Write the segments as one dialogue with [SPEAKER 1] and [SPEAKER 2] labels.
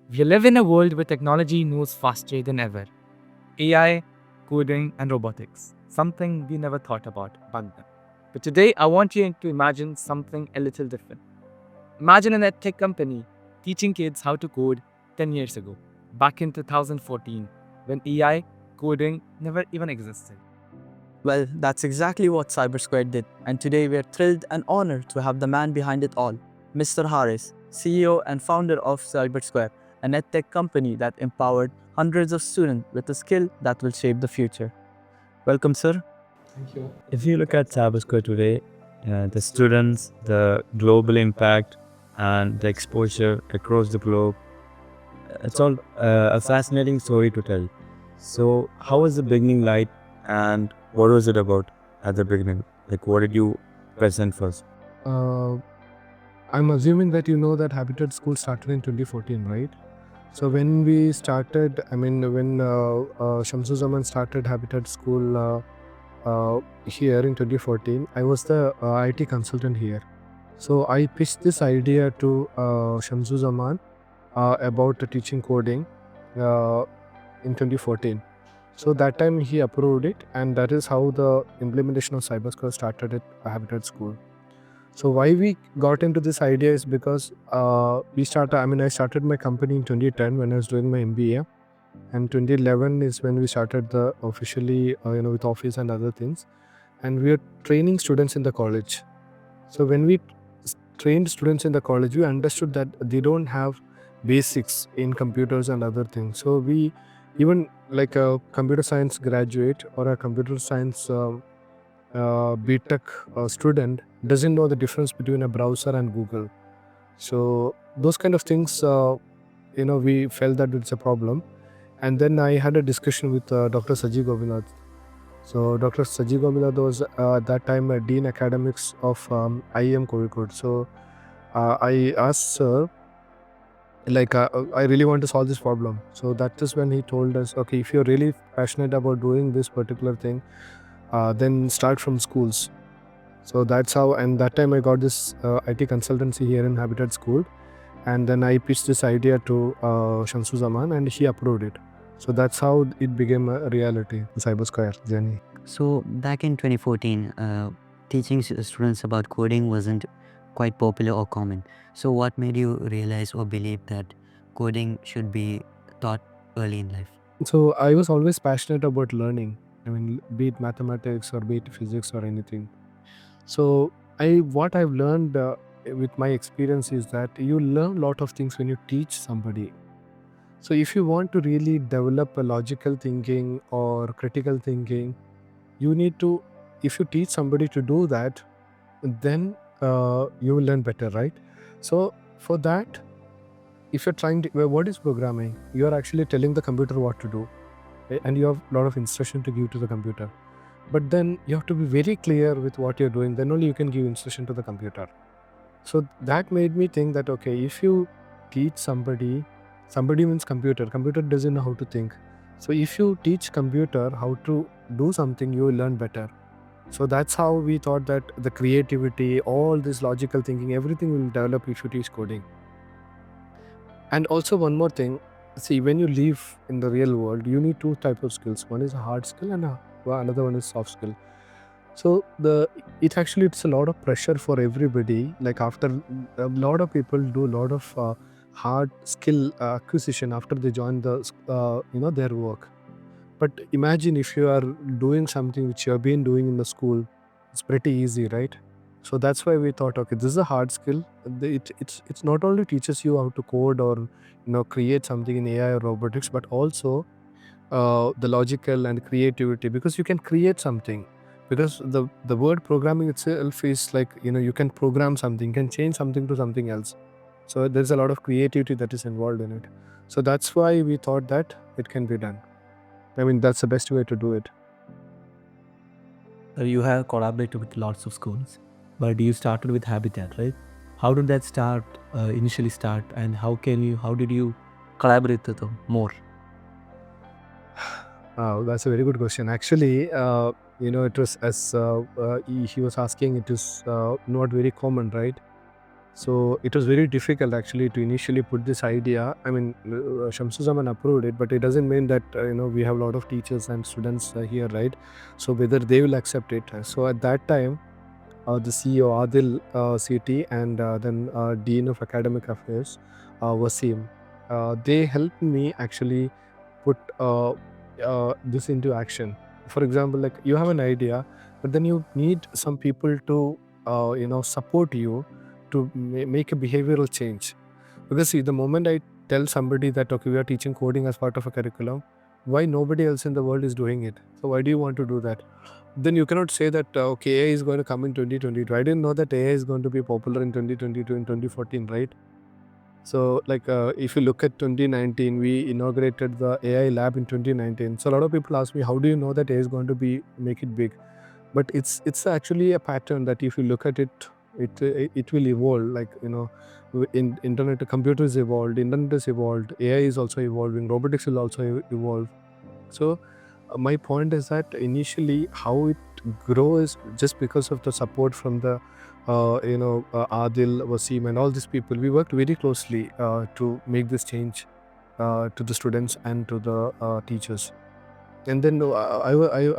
[SPEAKER 1] We live in a world where technology moves faster than ever. AI, coding, and robotics, something we never thought about back then. But today, I want you to imagine something a little different. Imagine an tech company teaching kids how to code 10 years ago, back in 2014, when AI coding never even existed.
[SPEAKER 2] Well, that's exactly what Cybersquare did, and today we're thrilled and honored to have the man behind it all, Mr. Harris, CEO and founder of Cybersquare, an edtech company that empowered hundreds of students with a skill that will shape the future. Welcome, sir.
[SPEAKER 3] Thank you.
[SPEAKER 4] If you look at Cybersquare today, the students, the global impact, and the exposure across the globe, it's all a fascinating story to tell. So, how was the beginning like, and what was it about at the beginning? Like, what did you present first?
[SPEAKER 3] Uh, I'm assuming that you know that Habitat School started in 2014, right? So when we started, when Shamsu Zaman started Habitat School here in 2014, I was the IT consultant here. So I pitched this idea to Shamsu Zaman about teaching coding uh, in 2014. So that time he approved it, and that is how the implementation of Cybersquare started at Habitat School. So why we got into this idea is because I started my company in 2010 when I was doing my MBA, and 2011 is when we started the officially with office and other things, and we are training students in the college. So when we trained students in the college, we understood that they don't have basics in computers and other things. So we even like a computer science graduate or a computer science BTech student doesn't know the difference between a browser and Google. So those kind of things, we felt that it's a problem. And then I had a discussion with Dr. Saji Gopinath. So Dr. Saji Gopinath was at that time a Dean Academics of IEM Kozhikode. So I asked sir, I really want to solve this problem. So that is when he told us, okay, if you're really passionate about doing this particular thing, then start from schools. So that's how, and that time I got this IT consultancy here in Habitat School, and then I pitched this idea to Shamsu Zaman, and he approved it. So that's how it became a reality, the Cybersquare journey.
[SPEAKER 5] So back in 2014, teaching students about coding wasn't quite popular or common. So what made you realize or believe that coding should be taught early in life?
[SPEAKER 3] So I was always passionate about learning. Be it mathematics or be it physics or anything. So what I've learned with my experience is that you learn a lot of things when you teach somebody. So if you want to really develop a logical thinking or critical thinking, you need to, if you teach somebody to do that, then you will learn better, right? So for that, if you're trying to, what is programming? You are actually telling the computer what to do, and you have a lot of instruction to give to the computer. But then you have to be very clear with what you're doing, then only you can give instruction to the computer. So that made me think that, okay, if you teach somebody means computer doesn't know how to think. So if you teach computer how to do something, you will learn better. So that's how we thought that the creativity, all this logical thinking, everything will develop if you teach coding. And also one more thing, see, when you live in the real world, you need two types of skills. One is a hard skill and another one is soft skill. So it's a lot of pressure for everybody. Like after a lot of people do a lot of hard skill acquisition after they join their work. But imagine if you are doing something which you have been doing in the school, it's pretty easy, right? So that's why we thought, okay, this is a hard skill. It's not only teaches you how to code or create something in AI or robotics, but also the logical and creativity, because you can create something. Because the word programming itself is like you can program something, can change something to something else. So there's a lot of creativity that is involved in it. So that's why we thought that it can be done. That's the best way to do it.
[SPEAKER 6] You have collaborated with lots of schools, but you started with Habitat, right? How did that initially start, and how did you collaborate with them more?
[SPEAKER 3] That's a very good question. Actually, it was as he was asking, it is not very common, right? So it was very difficult actually to initially put this idea. I mean, Shamsuzaman approved it, but it doesn't mean that we have a lot of teachers and students here, right? So whether they will accept it. So at that time, the CEO Adil CT and then Dean of Academic Affairs Wasim, they helped me actually put this into action. For example, like you have an idea, but then you need some people to support you to make a behavioral change. Because see, the moment I tell somebody that okay, we are teaching coding as part of a curriculum, why nobody else in the world is doing it? So why do you want to do that? Then you cannot say that okay, AI is going to come in 2022. I didn't know that AI is going to be popular in 2022 and 2014, right? So like if you look at 2019, we inaugurated the AI lab in 2019. So a lot of people ask me, how do you know that AI is going to be make it big? But it's actually a pattern that if you look at it, it will evolve. Like in internet, computers evolved, internet is evolved, AI is also evolving, robotics will also evolve. So my point is that initially how it grows just because of the support from the Adil, Wasim and all these people. We worked very closely to make this change to the students and to the teachers. And then I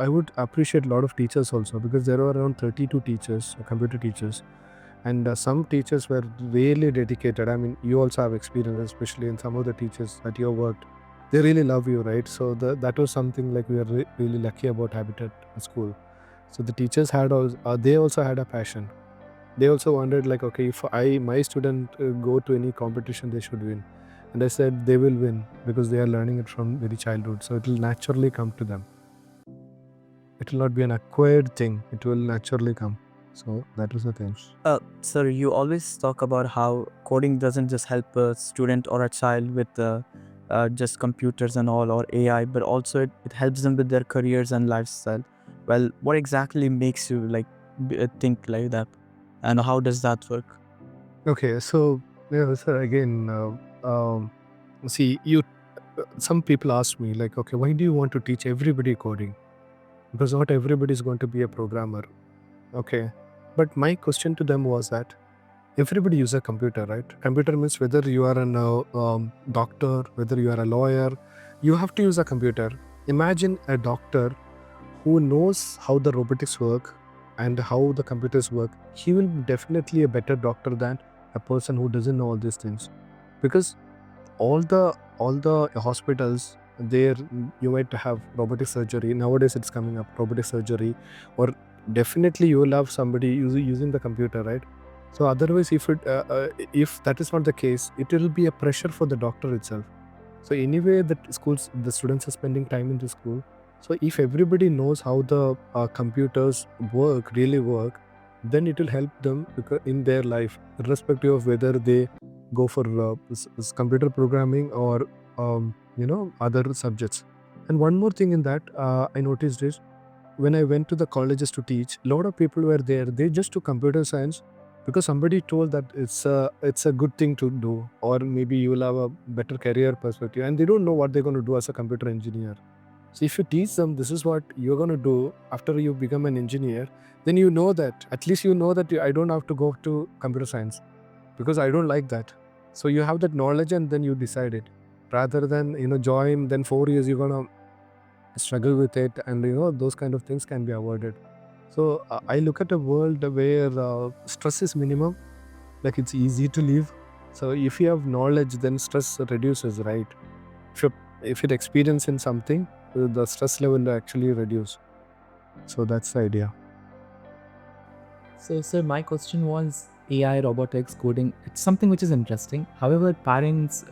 [SPEAKER 3] would appreciate a lot of teachers also, because there were around 32 teachers, computer teachers, and some teachers were really dedicated. I mean, you also have experience, especially in some of the teachers that you have worked. They really love you, right? So that was something like we are really lucky about Habitat School. So the teachers had they also had a passion. They also wondered like, okay, if my student go to any competition, they should win. And I said they will win because they are learning it from very childhood. So it will naturally come to them. It will not be an acquired thing. It will naturally come. So that was the thing.
[SPEAKER 2] Sir, you always talk about how coding doesn't just help a student or a child with just computers and all or AI, but also it helps them with their careers and lifestyle. Well, what exactly makes you like think like that, and how does that work?
[SPEAKER 3] Okay, so sir, again, see, you. Some people ask me like, okay, why do you want to teach everybody coding? Because not everybody is going to be a programmer. Okay, but my question to them was that everybody uses a computer, right? Computer means whether you are an doctor, whether you are a lawyer, you have to use a computer. Imagine a doctor who knows how the robotics work and how the computers work. He will be definitely a better doctor than a person who doesn't know all these things, because all the hospitals there, you might have robotic surgery. Nowadays it's coming up, robotic surgery, or definitely you will have somebody using the computer, right? So otherwise, if that is not the case, it will be a pressure for the doctor itself. So anyway, the students are spending time in the school. So if everybody knows how the computers really work, then it will help them in their life, irrespective of whether they go for computer programming or other subjects. And one more thing in that I noticed is when I went to the colleges to teach, a lot of people were there. They just took computer science because somebody told that it's a good thing to do, or maybe you will have a better career perspective, and they don't know what they're going to do as a computer engineer. So if you teach them this is what you're going to do after you become an engineer, then you know that at least you know that I don't have to go to computer science because I don't like that. So you have that knowledge and then you decide it, rather than join. Then 4 years you're gonna struggle with it, and those kind of things can be avoided. So I look at a world where stress is minimum, like it's easy to live. So if you have knowledge, then stress reduces, right? If you experience in something, the stress level will actually reduce. So that's the idea.
[SPEAKER 1] So, sir, my question was AI, robotics, coding. It's something which is interesting. However, parents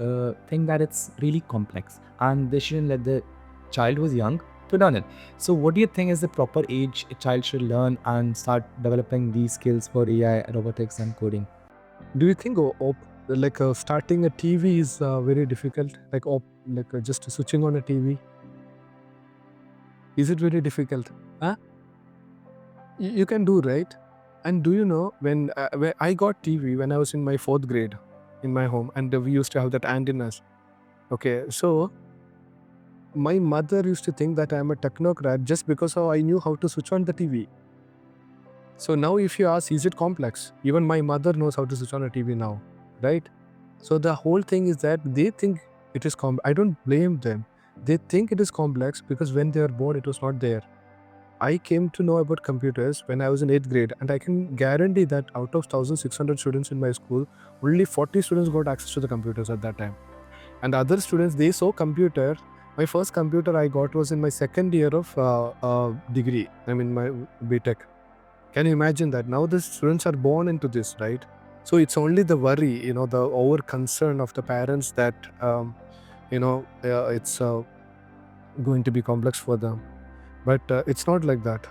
[SPEAKER 1] think that it's really complex and they shouldn't let the child who's young to learn it. So, what do you think is the proper age a child should learn and start developing these skills for AI, robotics, and coding?
[SPEAKER 3] Do you think like starting a TV is very difficult? Like just switching on a TV, is it very difficult? Huh? You can do, right? And do you know when I got TV when I was in my 4th grade in my home, and we used to have that antennas. Okay, so my mother used to think that I am a technocrat just because how I knew how to switch on the TV. So now if you ask, is it complex? Even my mother knows how to switch on a TV now, right? So the whole thing is that they think it is I don't blame them. They think it is complex because when they were born, it was not there. I came to know about computers when I was in 8th grade, and I can guarantee that out of 1,600 students in my school, only 40 students got access to the computers at that time. And other students, they saw computer. My first computer I got was in my second year of degree. I mean, my BTech. Can you imagine that? Now the students are born into this, right? So it's only the worry, the over concern of the parents that, it's going to be complex for them. But it's not like that.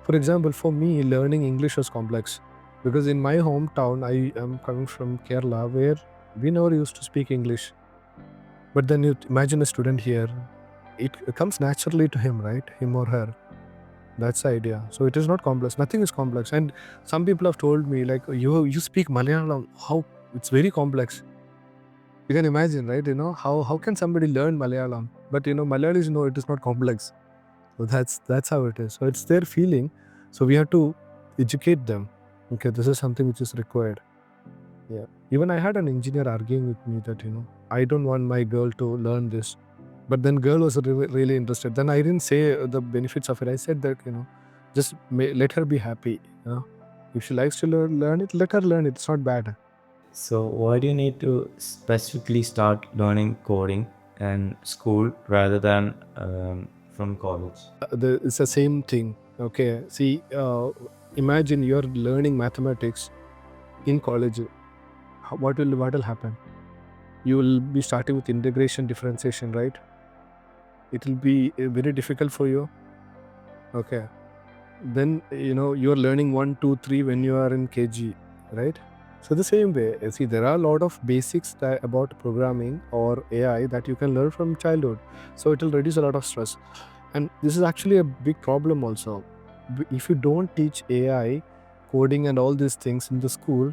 [SPEAKER 3] For example, for me, learning English was complex because in my hometown, I am coming from Kerala, where we never used to speak English. But then you imagine a student here, it comes naturally to him, right? Him or her. That's the idea. So it is not complex. Nothing is complex. And some people have told me, like, you speak Malayalam, how it's very complex. You can imagine, right? How can somebody learn Malayalam? But Malayalis know it is not complex. So that's how it is. So it's their feeling. So we have to educate them. Okay, this is something which is required. Yeah. Even I had an engineer arguing with me that, I don't want my girl to learn this. But then girl was really interested. Then I didn't say the benefits of it. I said that, just let her be happy. If she likes to learn it, let her learn it. It's not bad.
[SPEAKER 4] So why do you need to specifically start learning coding in school rather than from college?
[SPEAKER 3] It's the same thing. Okay. See, imagine you're learning mathematics in college. What will happen? You will be starting with integration, differentiation, right? It will be very difficult for you. Okay. Then you're learning 1, 2, 3 when you are in KG, right? So the same way, see, there are a lot of basics about programming or AI that you can learn from childhood. So it will reduce a lot of stress. And this is actually a big problem also. If you don't teach AI, coding and all these things in the school,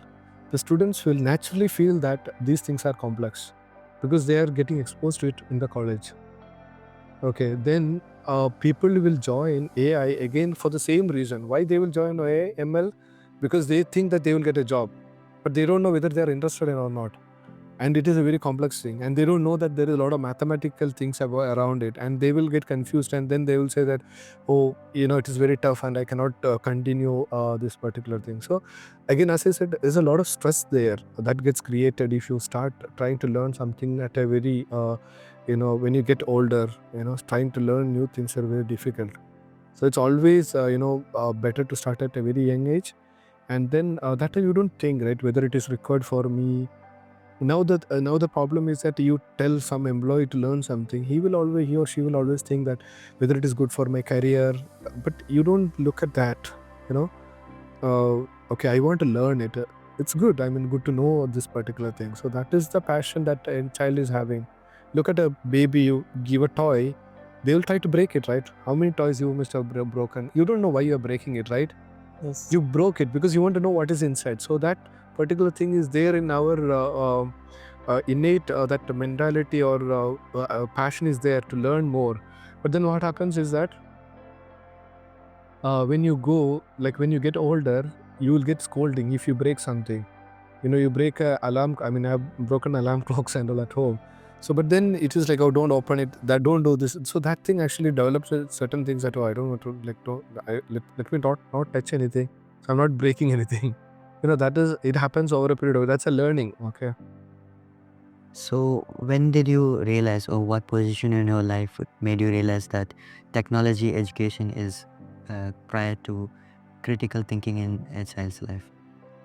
[SPEAKER 3] the students will naturally feel that these things are complex because they are getting exposed to it in the college. Okay, then people will join AI again for the same reason. Why they will join AI, ML? Because they think that they will get a job, but they don't know whether they are interested in or not. And it is a very complex thing, and they don't know that there is a lot of mathematical things around it, and they will get confused, and then they will say that, oh, it is very tough and I cannot continue this particular thing. So again, as I said, there's a lot of stress there that gets created if you start trying to learn something at a very when you get older, trying to learn new things are very difficult. So it's always better to start at a very young age, and then that time you don't think, right, whether it is required for me. Now the problem is that you tell some employee to learn something, he or she will always think that whether it is good for my career, but you don't look at that. Okay, I want to learn it. It's good. I mean, good to know this particular thing. So that is the passion that a child is having. Look at a baby. You give a toy, they will try to break it, right? How many toys you must have broken? You don't know why you are breaking it, right?
[SPEAKER 6] Yes.
[SPEAKER 3] You broke it because you want to know what is inside. So that particular thing is there in our innate, that mentality or passion is there to learn more. But then what happens is that when you get older, you will get scolding if you break something. You break a alarm. I mean, I have broken alarm clocks and all at home. So, but then it is like, oh, don't open it. That don't do this. So that thing actually develops certain things that, oh, I don't want to, like, let me not touch anything. So I'm not breaking anything. That is, it happens over a period of, that's a learning. Okay.
[SPEAKER 5] So, when did you realize, or what position in your life made you realize that technology education is prior to critical thinking in a child's life?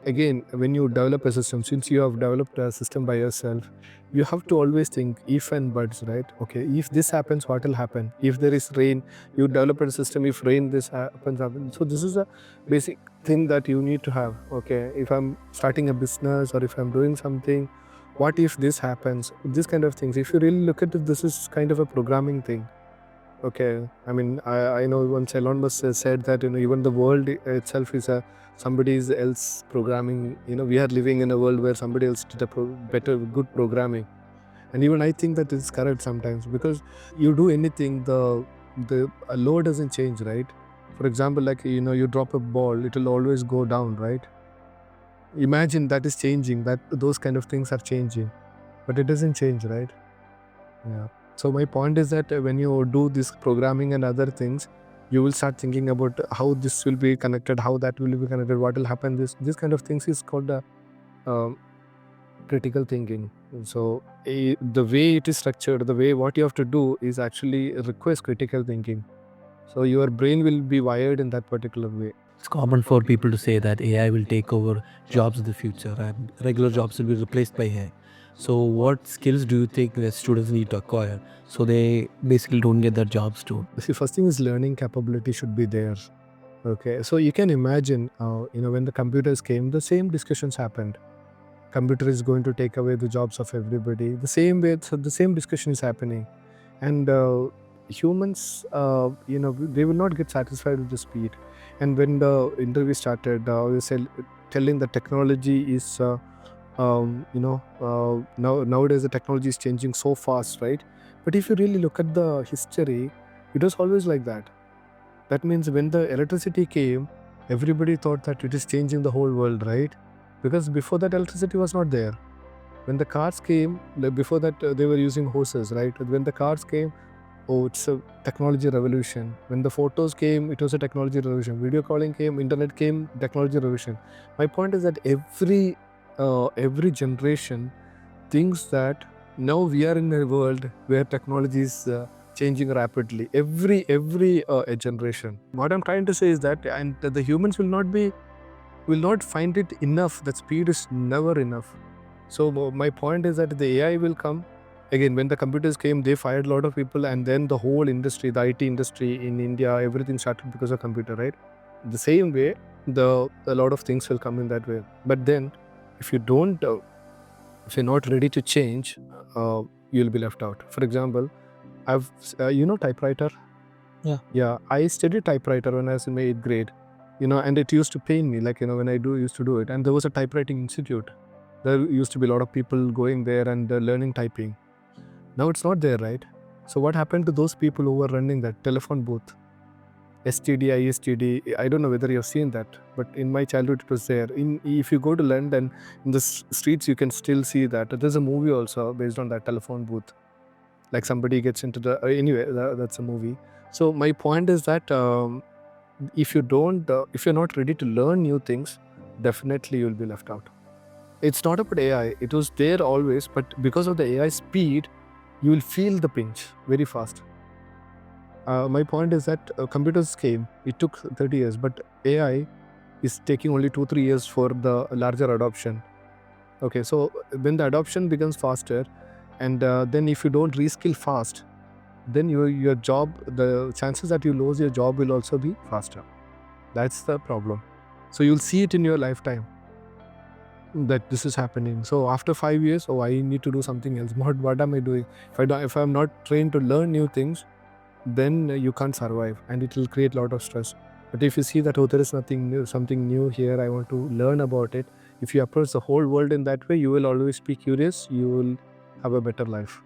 [SPEAKER 3] Again, when you develop a system, since you have developed a system by yourself, you have to always think if and buts, right? Okay, if this happens, what will happen? If there is rain, you develop a system, if rain, this happens. So this is a basic thing that you need to have. Okay, if I'm starting a business or if I'm doing something, what if this happens? This kind of things. If you really look at it, this is kind of a programming thing. Okay, I mean, I know once Elon Musk said that even the world itself is a somebody else programming. We are living in a world where somebody else did a good programming, and even I think that is correct sometimes, because you do anything, the law doesn't change, right? For example, like you drop a ball, it will always go down, right? Imagine that is changing, that those kind of things are changing, but it doesn't change, right? Yeah. So my point is that when you do this programming and other things, you will start thinking about how this will be connected, how that will be connected, what will happen. This kind of things is called um, critical thinking. So the way it is structured, the way what you have to do is actually requires critical thinking. So your brain will be wired in that particular way.
[SPEAKER 6] It's common for people to say that AI will take over jobs in the future and regular jobs will be replaced by AI. So, what skills do you think that students need to acquire so they basically don't get their jobs too?
[SPEAKER 3] See, first thing is learning capability should be there. Okay, so you can imagine, when the computers came, the same discussions happened. Computer is going to take away the jobs of everybody. The same way, so the same discussion is happening, and humans, they will not get satisfied with the speed. And when the interview started, you said telling the technology is, nowadays the technology is changing so fast, right? But if you really look at the history, it was always like that. That means when the electricity came, everybody thought that it is changing the whole world, right? Because before that, electricity was not there. When the cars came, before that, they were using horses, right? When the cars came, oh, it's a technology revolution. When the photos came, it was a technology revolution. Video calling came, internet came, technology revolution. My point is that every generation thinks that now we are in a world where technology is changing rapidly. Every generation. What I'm trying to say is that, and the humans will not find it enough. That speed is never enough. So my point is that the AI will come. Again, when the computers came, they fired a lot of people, and then the whole industry, the IT industry in India, everything started because of computer, right? The same way, a lot of things will come in that way. But then, if you don't, if you're not ready to change, you'll be left out. For example, typewriter. Yeah. I studied typewriter when I was in my 8th grade. And it used to pain me, like when I used to do it. And there was a typewriting institute. There used to be a lot of people going there and learning typing. Now it's not there, right? So what happened to those people who were running that telephone booth? STD, ISTD, I don't know whether you've seen that, but in my childhood it was there. If you go to London, in the streets you can still see that. There's a movie also based on that telephone booth. Like somebody gets into the, anyway, that's a movie. So my point is that if you're not ready to learn new things, definitely you'll be left out. It's not about AI. It was there always, but because of the AI speed, you will feel the pinch very fast. My point is that computers came, it took 30 years, but AI is taking only 2-3 years for the larger adoption. Okay, so when the adoption becomes faster, and then if you don't reskill fast, then your job, the chances that you lose your job will also be faster. That's the problem. So you'll see it in your lifetime that this is happening. So after 5 years, oh, I need to do something else. What am I doing? If I'm not trained to learn new things, then you can't survive, and it will create a lot of stress. But if you see that, oh, there is something new here, I want to learn about it. If you approach the whole world in that way, you will always be curious. You will have a better life.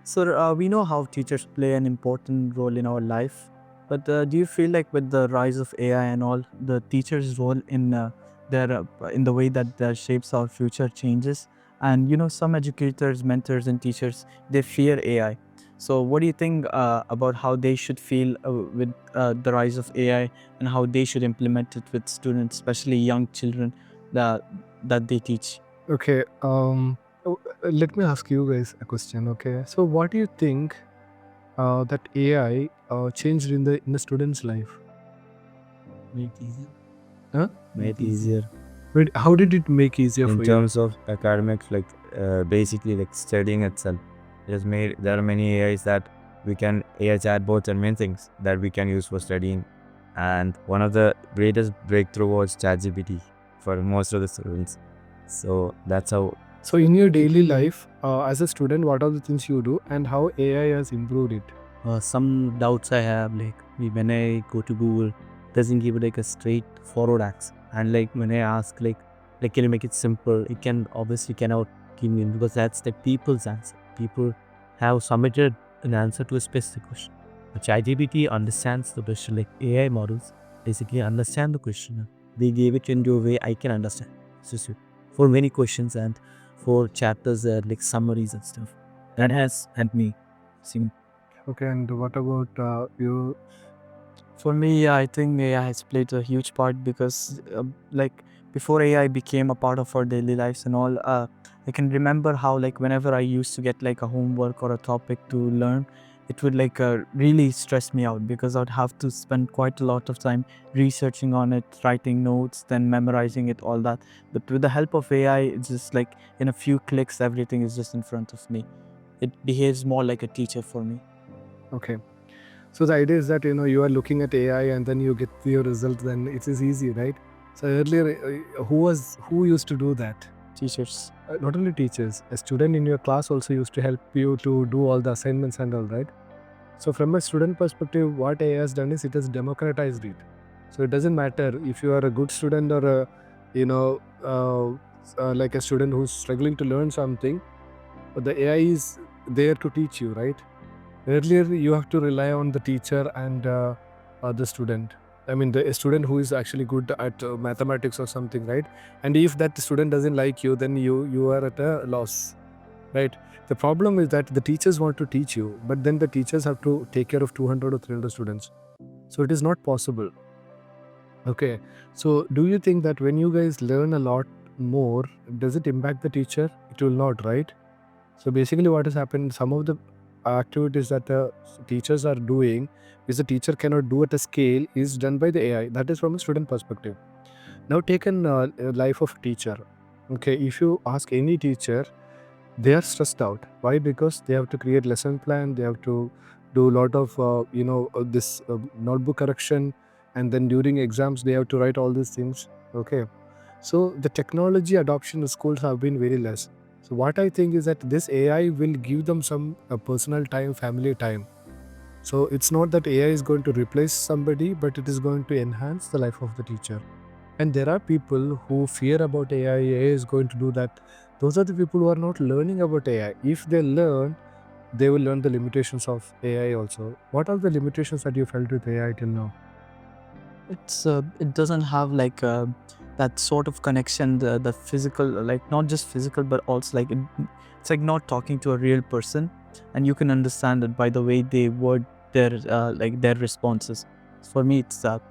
[SPEAKER 2] So we know how teachers play an important role in our life, but do you feel like with the rise of AI and all, the teachers' role in in the way that shapes our future changes? And some educators, mentors, and teachers, they fear AI. So what do you think about how they should feel with the rise of AI, and how they should implement it with students, especially young children that they teach?
[SPEAKER 3] Okay. Let me ask you guys a question. Okay. So, what do you think that AI changed in the student's life?
[SPEAKER 4] Make easier.
[SPEAKER 3] Huh?
[SPEAKER 4] Made easier
[SPEAKER 3] Wait, how did it make easier
[SPEAKER 4] in
[SPEAKER 3] for you?
[SPEAKER 4] terms of academics, like basically like studying itself. There are many AIs that we can AI chatbots and many things that we can use for studying. And one of the greatest breakthrough was ChatGPT for most of the students. So that's how.
[SPEAKER 3] So, in your daily life, as a student, what are the things you do, and how AI has improved it?
[SPEAKER 6] Some doubts I have, like when I go to Google, doesn't give like a straightforward answer. And like when I ask like can you make it simple, it can obviously cannot give me, because that's the people's answer. People have submitted an answer to a specific question.
[SPEAKER 4] ChatGPT understands the question, like AI models basically understand the question. They gave it into a way I can understand. So for many questions and for chapters, like summaries and stuff. That has helped me. See,
[SPEAKER 3] Okay, and what about you?
[SPEAKER 2] For me, yeah, I think AI has played a huge part because, like, before AI became a part of our daily lives and all, I can remember how, like, whenever I used to get like a homework or a topic to learn, it would like really stress me out because I'd have to spend quite a lot of time researching on it, writing notes, then memorizing it, all that. But with the help of AI, it's just like in a few clicks, everything is just in front of me. It behaves more like a teacher for me.
[SPEAKER 3] Okay. So the idea is that you are looking at AI and then you get your result. Then it is easy, right? So earlier, who used to do that?
[SPEAKER 2] Teachers.
[SPEAKER 3] Not only teachers, a student in your class also used to help you to do all the assignments and all, right? So from a student perspective, what AI has done is it has democratized it. So it doesn't matter if you are a good student or a, like a student who's struggling to learn something, but the AI is there to teach you, right? Earlier, you have to rely on the teacher and the student. I mean, the student who is actually good at mathematics or something, right? And if that student doesn't like you, then you are at a loss, right? The problem is that the teachers want to teach you, but then the teachers have to take care of 200 or 300 students. So it is not possible. Okay. So do you think that when you guys learn a lot more, does it impact the teacher? It will not, right? So basically, what has happened, some of the activities that the teachers are doing, which the teacher cannot do at a scale, is done by the AI. That is from a student perspective. Now, take an life of teacher. Okay, if you ask any teacher, they are stressed out. Why? Because they have to create lesson plan. They have to do a lot of this notebook correction, and then during exams they have to write all these things. Okay, so the technology adoption in schools have been very less. So what I think is that this AI will give them some personal time, family time. So it's not that AI is going to replace somebody, but it is going to enhance the life of the teacher. And there are people who fear about AI. AI is going to do that. Those are the people who are not learning about AI. If they learn, they will learn the limitations of AI also. What are the limitations that you felt with AI till now?
[SPEAKER 2] It doesn't have like that sort of connection, the physical, like not just physical but also like it's like not talking to a real person, and you can understand it by the way they word their like their responses. For me, it's that.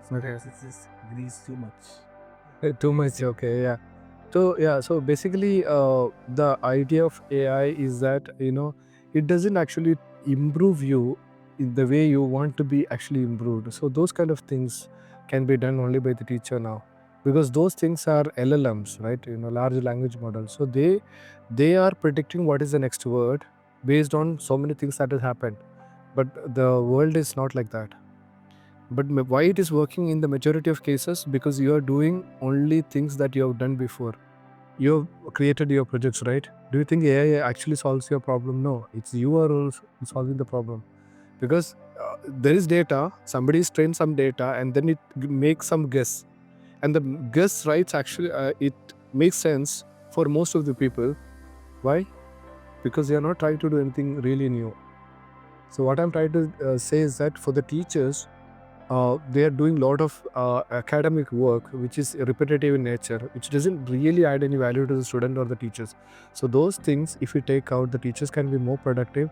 [SPEAKER 4] sometimes it just agrees too much.
[SPEAKER 3] Too much, okay, yeah. So yeah, so basically, the idea of AI is that it doesn't actually improve you in the way you want to be actually improved. So those kind of things can be done only by the teacher now, because those things are LLMs, right? Large language models. So they are predicting what is the next word based on so many things that has happened. But the world is not like that. But why it is working in the majority of cases? Because you are doing only things that you have done before. You have created your projects, right? Do you think AI actually solves your problem? No, it's you are also solving the problem. Because there is data, somebody has trained some data, and then it makes some guess. And the guess rights actually, it makes sense for most of the people. Why? Because they are not trying to do anything really new. So what I'm trying to say is that for the teachers, they are doing a lot of academic work which is repetitive in nature, which doesn't really add any value to the student or the teachers. So those things, if we take out, the teachers can be more productive.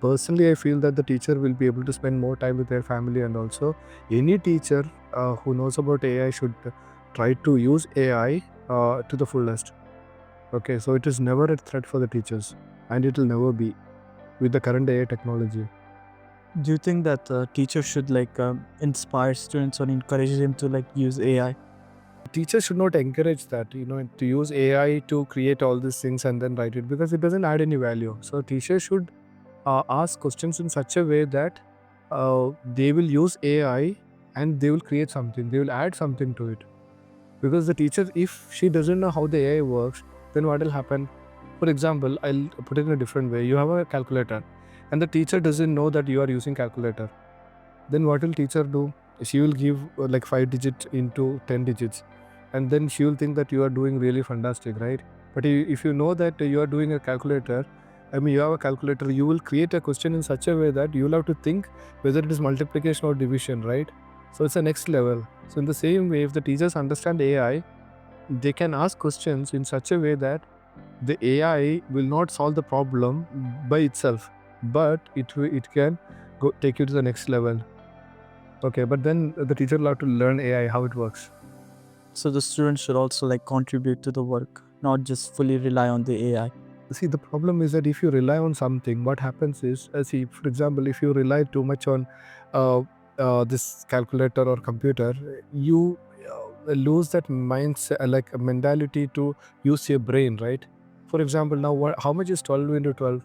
[SPEAKER 3] Personally, I feel that the teacher will be able to spend more time with their family, and also any teacher who knows about AI should try to use AI to the fullest. Okay, so it is never a threat for the teachers, and it will never be with the current AI technology.
[SPEAKER 2] Do you think that teachers should like inspire students or encourage them to like use AI?
[SPEAKER 3] Teachers should not encourage that, to use AI to create all these things and then write it, because it doesn't add any value. So teachers should ask questions in such a way that they will use AI and they will create something, they will add something to it. Because the teacher, if she doesn't know how the AI works, then what will happen? For example, I'll put it in a different way. You have a calculator and the teacher doesn't know that you are using calculator. Then what will teacher do? She will give like 5 digits into 10 digits, and then she will think that you are doing really fantastic, right? But if you know that you are doing a calculator, I mean, you have a calculator, you will create a question in such a way that you'll have to think whether it is multiplication or division, right? So it's the next level. So in the same way, if the teachers understand AI, they can ask questions in such a way that the AI will not solve the problem by itself, but it can go take you to the next level. Okay, but then the teacher will have to learn AI, how it works.
[SPEAKER 2] So the students should also like contribute to the work, not just fully rely on the AI.
[SPEAKER 3] See, the problem is that if you rely on something, what happens is, see, for example, if you rely too much on this calculator or computer, you lose that mindset, like a mentality to use your brain, right? For example, now how much is 12 into 12?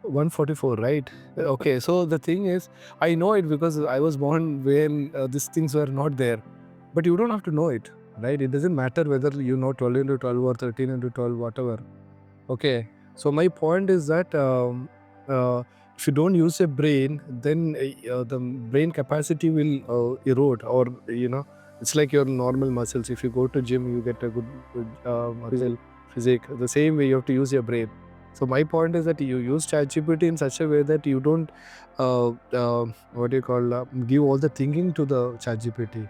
[SPEAKER 3] 144, right? Okay, so the thing is, I know it because I was born when these things were not there. But you don't have to know it, right? It doesn't matter whether you know 12 into 12 or 13 into 12, whatever. Okay, so my point is that if you don't use your brain, then the brain capacity will erode, or it's like your normal muscles. If you go to gym, you get a good muscle physique. The same way, you have to use your brain. So my point is that you use ChatGPT in such a way that you don't give all the thinking to the ChatGPT.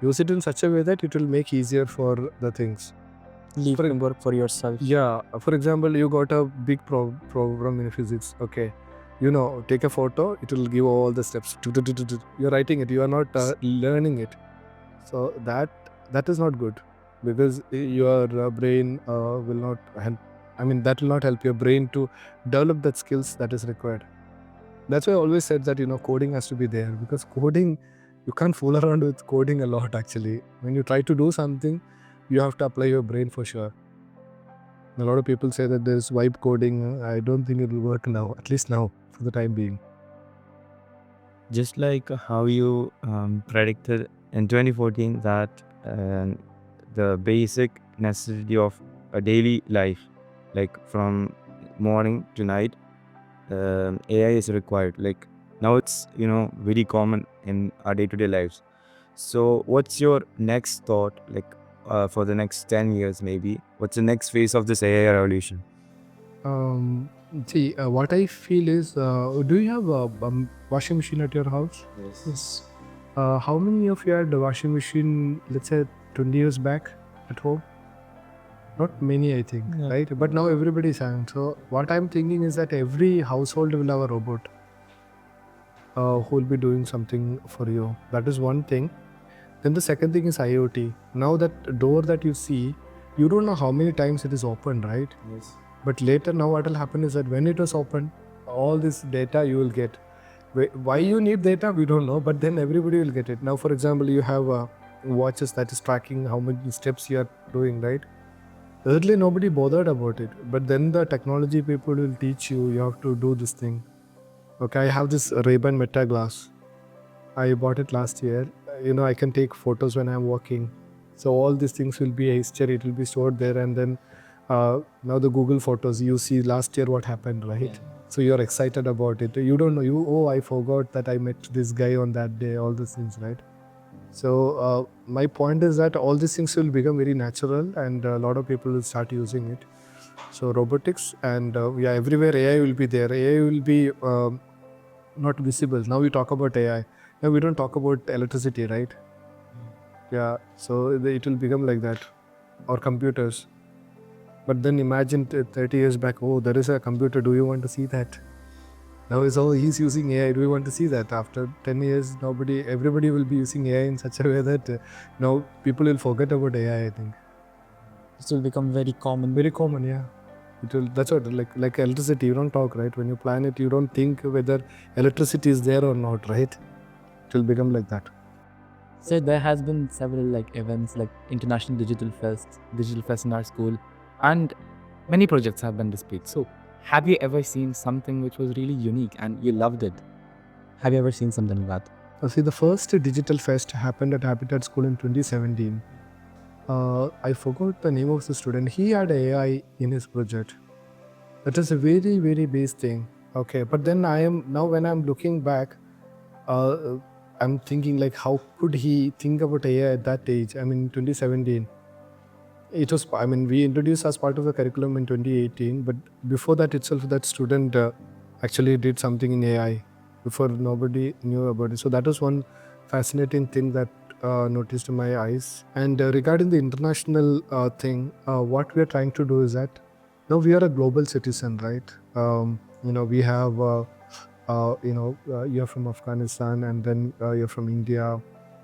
[SPEAKER 3] Use it in such a way that it will make easier for the things.
[SPEAKER 2] Leave work for yourself.
[SPEAKER 3] Yeah, for example, you got a big problem in physics. Okay, take a photo, it will give all the steps. You're writing it, you are not learning it. So that is not good, because your brain will not help. I mean, that will not help your brain to develop that skills that is required. That's why I always said that coding has to be there, because coding, you can't fool around with coding a lot. Actually, when you try to do something, you have to apply your brain for sure. A lot of people say that there's vibe coding. I don't think it will work now, at least now, for the time being.
[SPEAKER 4] Just like how you predicted in 2014 that the basic necessity of a daily life, like from morning to night, AI is required. Like now it's very common in our day-to-day lives. So what's your next thought, like for the next 10 years maybe? What's the next phase of this AI revolution?
[SPEAKER 3] See, what I feel is, do you have a washing machine at your house?
[SPEAKER 2] Yes.
[SPEAKER 3] How many of you had a washing machine, let's say 20 years back at home? Not many, I think,
[SPEAKER 2] Yeah.
[SPEAKER 3] right? But now everybody is having. So what I'm thinking is that every household will have a robot who will be doing something for you. That is one thing. Then the second thing is IoT. Now that door that you see, you don't know how many times it is opened, right?
[SPEAKER 2] Yes.
[SPEAKER 3] But later, now what will happen is that when it was opened, all this data you will get. Why you need data, we don't know, but then everybody will get it. Now, for example, you have watches that is tracking how many steps you are doing, right? Earlier, nobody bothered about it, but then the technology people will teach you, you have to do this thing. Okay, I have this Ray-Ban Meta glass. I bought it last year. I can take photos when I'm walking. So all these things will be a history. It will be stored there, and then now the Google Photos. You see last year what happened, right?
[SPEAKER 2] Yeah.
[SPEAKER 3] So you're excited about it. You don't know. I forgot that I met this guy on that day. All these things, right? So my point is that all these things will become very natural, and a lot of people will start using it. So robotics and everywhere AI will be there. AI will be not visible. Now we talk about AI. Now we don't talk about electricity, right? Yeah. So it will become like that, or computers. But then imagine 30 years back. Oh, there is a computer. Do you want to see that? Now he's using AI. Do you want to see that? After 10 years, everybody will be using AI in such a way that now people will forget about AI. I think
[SPEAKER 2] This will become very common.
[SPEAKER 3] very common. Yeah. It will. That's what like electricity. You don't talk, right? When you plan it, you don't think whether electricity is there or not, right? It will become like that.
[SPEAKER 1] So there has been several like events like International Digital Fest in our school, and many projects have been displayed. So have you ever seen something which was really unique and you loved it? Have you ever seen something like that?
[SPEAKER 3] See, the first digital fest happened at Habitat School in 2017. I forgot the name of the student. He had AI in his project. That is a very, very base thing. Okay, but then when I'm looking back, I'm thinking like, how could he think about AI at that age? I mean, 2017. it was, I mean, we introduced as part of the curriculum in 2018, but before that itself, that student actually did something in AI before nobody knew about it. So that was one fascinating thing that noticed in my eyes. And regarding the international thing, what we are trying to do is that now we are a global citizen, right? We have, you're from Afghanistan, and then you're from India.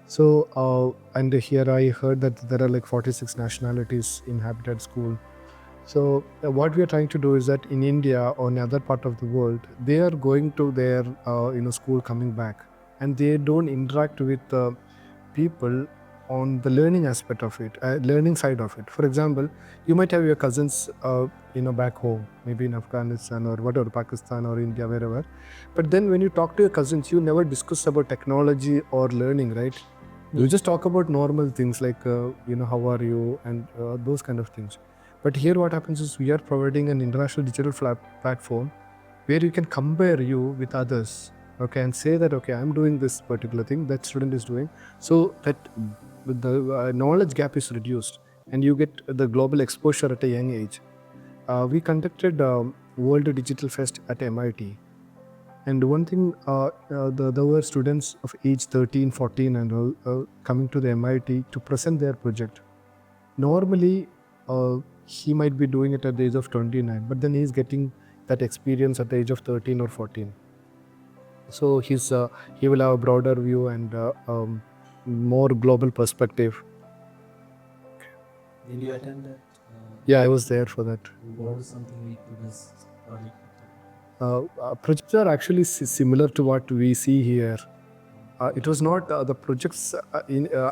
[SPEAKER 3] So, and here I heard that there are like 46 nationalities inhabited school. So, what we are trying to do is that in India or in other part of the world, they are going to their school, coming back, and they don't interact with people on the learning aspect of it, learning side of it. For example, you might have your cousins, back home, maybe in Afghanistan or whatever, Pakistan or India, wherever. But then when you talk to your cousins, you never discuss about technology or learning, right? You just talk about normal things like, how are you, and those kind of things. But here, what happens is we are providing an international digital platform where you can compare you with others, okay, and say that, okay, I'm doing this particular thing that student is doing, so that the knowledge gap is reduced and you get the global exposure at a young age. We conducted World Digital Fest at MIT. And one thing, there were students of age 13, 14 and all coming to the MIT to present their project. Normally, he might be doing it at the age of 29, but then he's getting that experience at the age of 13 or 14. So he will have a broader view and more global perspective.
[SPEAKER 6] Did you attend that?
[SPEAKER 3] Yeah, I was there for that.
[SPEAKER 6] What was something like this project?
[SPEAKER 3] Projects are actually similar to what we see here. It was not the projects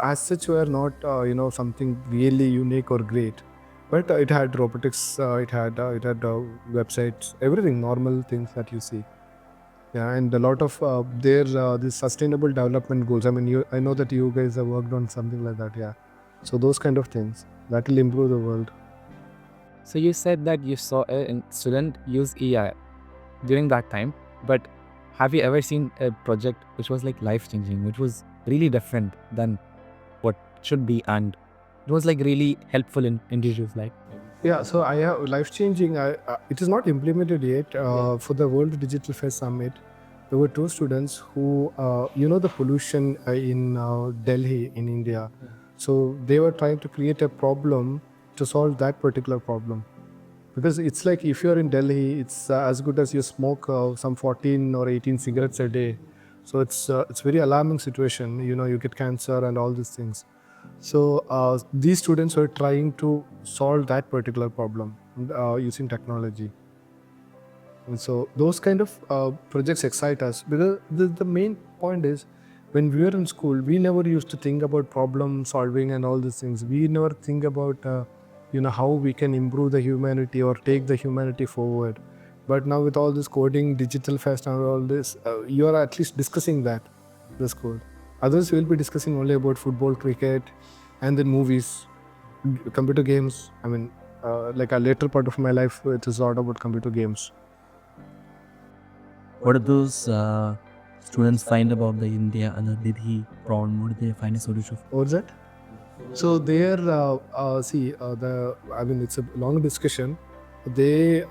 [SPEAKER 3] as such were not something really unique or great, but it had robotics, it had websites, everything, normal things that you see. Yeah, and a lot of these sustainable development goals. I mean, I know that you guys have worked on something like that. Yeah, so those kind of things that will improve the world.
[SPEAKER 1] So you said that you saw a student use AI during that time, but have you ever seen a project which was like life-changing, which was really different than what should be, and it was like really helpful in individuals' life?
[SPEAKER 3] Yeah, so I have life changing. It is not implemented yet. For the World Digital Fest Summit, there were two students who, the pollution in Delhi in India. So they were trying to create a problem to solve that particular problem. Because it's like if you're in Delhi, it's as good as you smoke some 14 or 18 cigarettes a day. So it's very alarming situation. You get cancer and all these things. So these students were trying to solve that particular problem using technology. And so those kind of projects excite us because the main point is when we were in school, we never used to think about problem solving and all these things. We never think about how we can improve the humanity or take the humanity forward. But now with all this coding, digital fest and all this, you are at least discussing that in the school. Others will be discussing only about football, cricket, and then movies, computer games. I mean, like a later part of my life, it is all about computer games.
[SPEAKER 6] What did those students find about the India and did he problem? What did they find a solution for?
[SPEAKER 3] What's that? So there, it's a long discussion. They're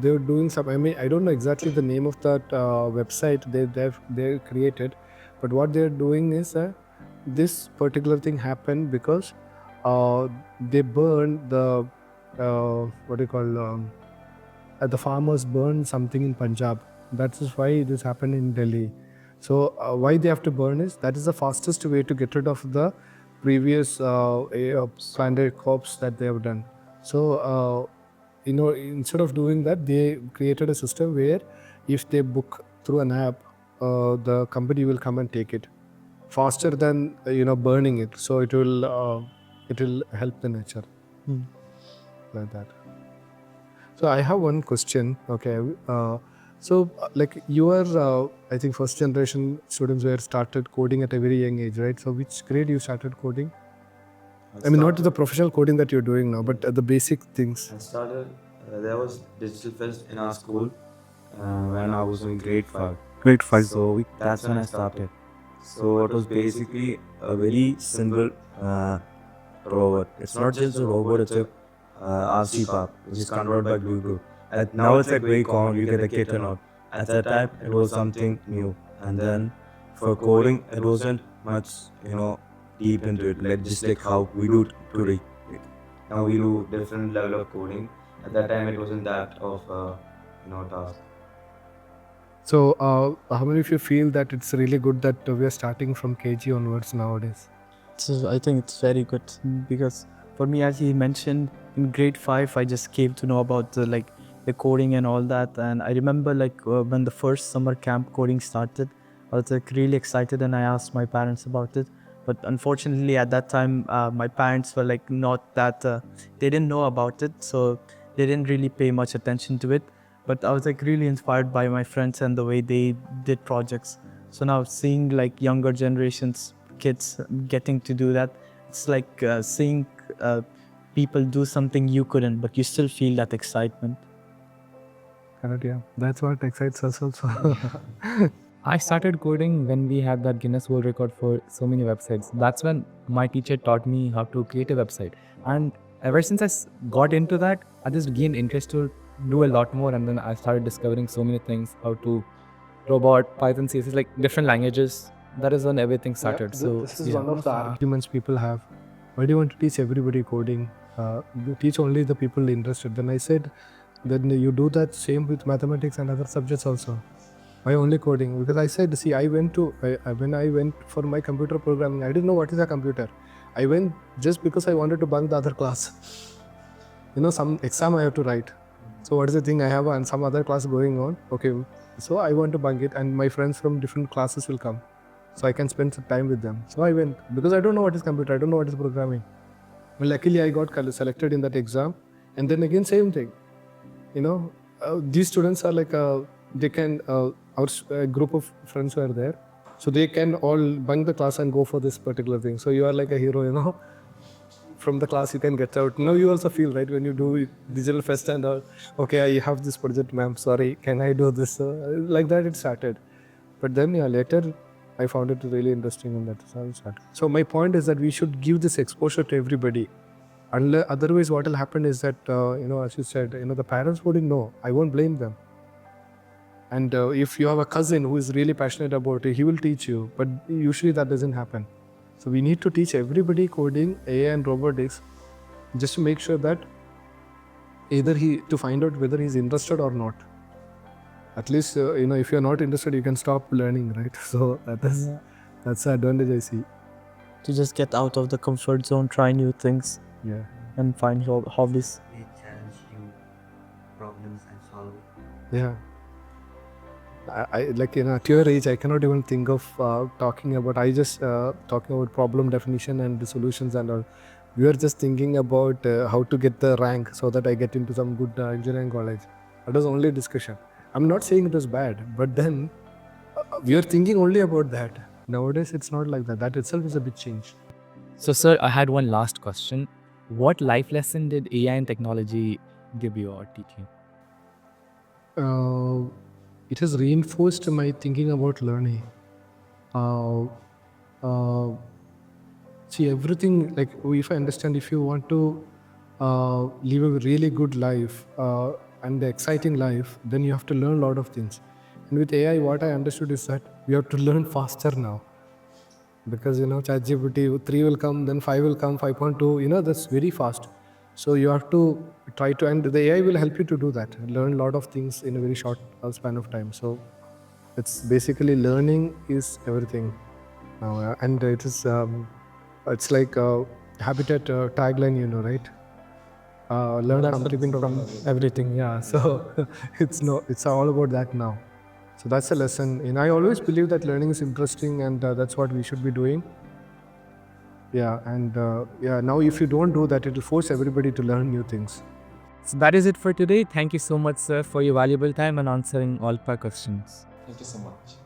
[SPEAKER 3] doing some. I mean, I don't know exactly the name of that website they created, but what they're doing is this particular thing happened because they burned the what do you call the farmers burned something in Punjab. That is why this happened in Delhi. So why they have to burn is that is the fastest way to get rid of the previous planted crops that they have done. So instead of doing that, they created a system where if they book through an app, the company will come and take it faster than burning it. So it will help the nature like that. So I have one question. Okay. Like you are, I think first generation students were started coding at a very young age, right? So which grade you started coding? I mean, not the professional coding that you're doing now, but the basic things.
[SPEAKER 4] I started, there was Digital Fest in our school when I was in grade 5.
[SPEAKER 3] Grade 5.
[SPEAKER 4] So that's when I started. So it was basically a very simple robot. It's not just a robot, it's a RC park, which is controlled by Google. Now it's like very common, you get the kit and all. At that time, it was something new. And then for coding, it wasn't much, deep into it. Like just like how we do today. Now we do different level of coding. At that time, it wasn't that of task.
[SPEAKER 3] So, how many of you feel that it's really good that we are starting from KG onwards nowadays?
[SPEAKER 2] So I think it's very good because for me, as he mentioned, in grade 5, I just came to know about the coding and all that. And I remember when the first summer camp coding started, I was like really excited and I asked my parents about it. But unfortunately, at that time, my parents were like not that, they didn't know about it. So they didn't really pay much attention to it. But I was like really inspired by my friends and the way they did projects. So now seeing like younger generations, kids getting to do that, it's like seeing people do something you couldn't, but you still feel that excitement.
[SPEAKER 3] Correct, yeah. That's what excites us also.
[SPEAKER 1] I started coding when we had that Guinness World Record for so many websites. That's when my teacher taught me how to create a website. And ever since got into that, I just gained interest to do a lot more. And then I started discovering so many things, how to robot, Python, CSS, like different languages. That is when everything started. So
[SPEAKER 3] this is one of the arguments people have. Why do you want to teach everybody coding? You teach only the people interested. Then I said, then you do that same with mathematics and other subjects also. Why only coding? Because I said, see, when I went for my computer programming, I didn't know what is a computer. I went just because I wanted to bunk the other class. Some exam I have to write. So what is the thing I have and some other class going on? Okay, so I want to bunk it and my friends from different classes will come. So I can spend some time with them. So I went because I don't know what is computer, I don't know what is programming. Well, luckily I got selected in that exam, and then again same thing. These students are like they can our group of friends were there, so they can all bunk the class and go for this particular thing. So you are like a hero, from the class you can get out. Now you also feel right when you do digital fest and all. Okay, I have this project, ma'am. Sorry, can I do this? Like that it started. But then later I found it really interesting, and that's how it started. So my point is that we should give this exposure to everybody. Otherwise, what will happen is that as you said, the parents wouldn't know. I won't blame them. And if you have a cousin who is really passionate about it, he will teach you. But usually that doesn't happen. So we need to teach everybody coding, AI and robotics, just to make sure that to find out whether he's interested or not. At least, if you're not interested, you can stop learning, right? So that's the advantage I see.
[SPEAKER 2] To just get out of the comfort zone, try new things,
[SPEAKER 3] Yeah.
[SPEAKER 2] and find your hobbies.
[SPEAKER 5] They challenge you problems and solve it.
[SPEAKER 3] Yeah. I like at your age, I cannot even think of talking about. I just talking about problem definition and the solutions and all. We are just thinking about how to get the rank so that I get into some good engineering college. That was only discussion. I'm not saying it was bad, but then we are thinking only about that. Nowadays, it's not like that. That itself is a big change.
[SPEAKER 1] So, sir, I had one last question. What life lesson did AI and technology give you or teach you?
[SPEAKER 3] It has reinforced my thinking about learning. See, everything, like if I understand, if you want to live a really good life and the exciting life, then you have to learn a lot of things. And with AI, what I understood is that we have to learn faster now. Because ChatGPT 3 will come, then 5 will come, 5.2, that's very fast. So you have to try to, and the AI will help you to do that, learn a lot of things in a very short span of time. So it's basically learning is everything now, and it is it's like Habitat tagline, right? Learn something from everything. Yeah. So it's all about that now. So that's a lesson. And I always believe that learning is interesting, and that's what we should be doing. Yeah, and now if you don't do that, it will force everybody to learn new things.
[SPEAKER 1] So that is it for today. Thank you so much, sir, for your valuable time and answering all our questions.
[SPEAKER 7] Thank you so much.